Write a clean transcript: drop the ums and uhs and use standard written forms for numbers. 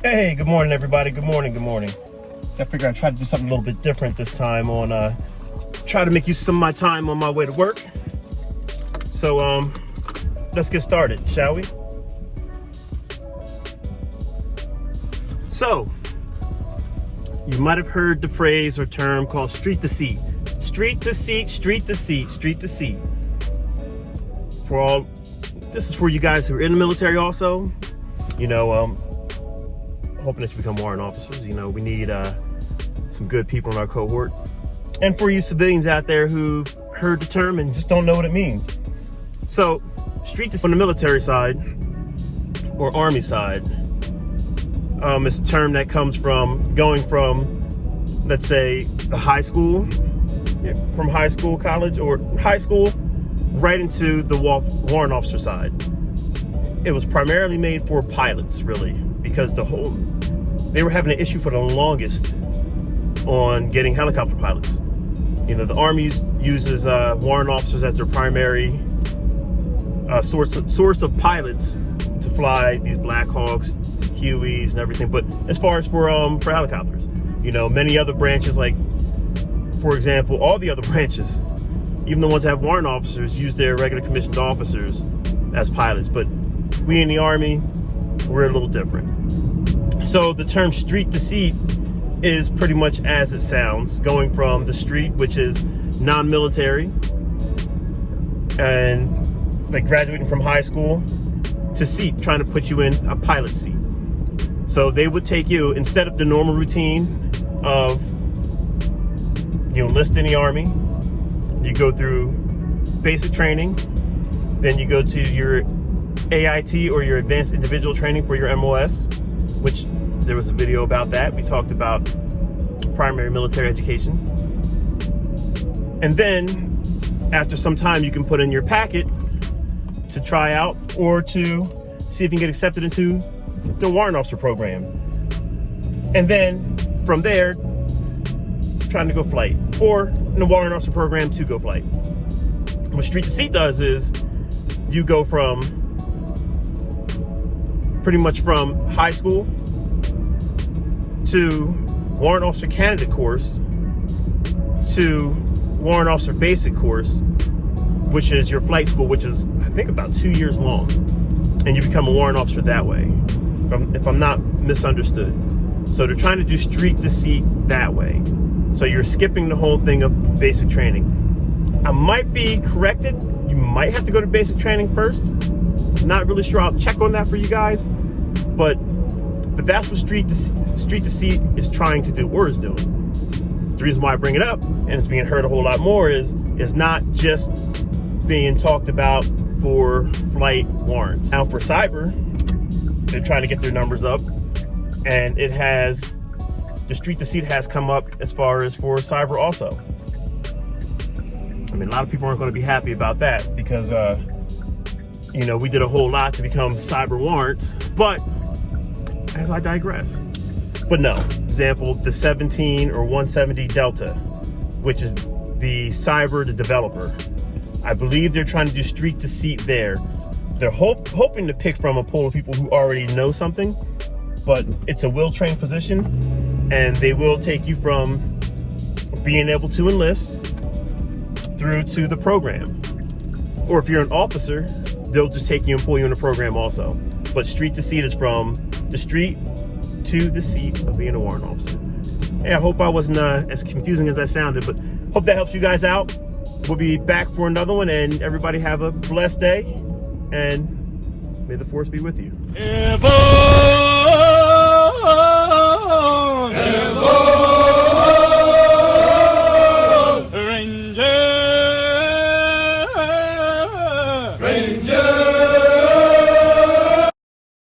Hey, good morning, everybody. Good morning. I figured I'd try to do something a little bit different this time on, try to make use of some of my time on my way to work. So, let's get started, shall we? So, you might have heard the phrase or term called street deceit. Street deceit. This is for you guys who are in the military also. You know, hoping that you become warrant officers. You know, we need some good people in our cohort. And for you civilians out there who've heard the term and just don't know what it means. So, street deceit on the military side or Army side, it's a term that comes from going from, let's say, the high school, from high school, college, or high school, right into the warrant officer side. It was primarily made for pilots, really, because they were having an issue for the longest on getting helicopter pilots. You know, the Army uses warrant officers as their primary source of pilots to fly these Black Hawks, Hueys, and everything. But as far as for helicopters, you know, many other branches, like, for example, all the other branches, even the ones that have warrant officers, use their regular commissioned officers as pilots. But we in the Army, we're a little different. So the term street deceit is pretty much as it sounds, going from the street, which is non-military, and like graduating from high school, to seat, trying to put you in a pilot seat. So they would take you, instead of the normal routine of, you enlist in the Army, you go through basic training, then you go to your AIT or your advanced individual training for your MOS, which there was a video about that. We talked about primary military education. And then after some time, you can put in your packet to try out or to see if you can get accepted into the warrant officer program. And then from there, trying to go flight, or in the warrant officer program to go flight. What street deceit does is you go from pretty much from high school to warrant officer candidate course to warrant officer basic course, which is your flight school, which is, I think, about 2 years long. And you become a warrant officer that way, if I'm not misunderstood. So they're trying to do street deceit that way. So you're skipping the whole thing of basic training. I might be corrected. You might have to go to basic training first. Not really sure. I'll check on that for you guys. But that's what street deceit is trying to do, or is doing. The reason why I bring it up, and it's being heard a whole lot more, is not just being talked about for flight warrants. Now for cyber, they're trying to get their numbers up, and the street deceit has come up as far as for cyber also. I mean, a lot of people aren't going to be happy about that because, you know, we did a whole lot to become cyber warrants, but as I digress. But no, example, the 17 or 170 Delta, which is the developer. I believe they're trying to do street deceit there. They're hoping to pick from a pool of people who already know something, but it's a will-trained position, and they will take you from being able to enlist through to the program. Or if you're an officer, they'll just take you and pull you in the program also. But street deceit is from the street to the seat of being a warrant officer. Hey, I hope I wasn't as confusing as I sounded, but hope that helps you guys out. We'll be back for another one, and everybody have a blessed day, and may the force be with you. Ever.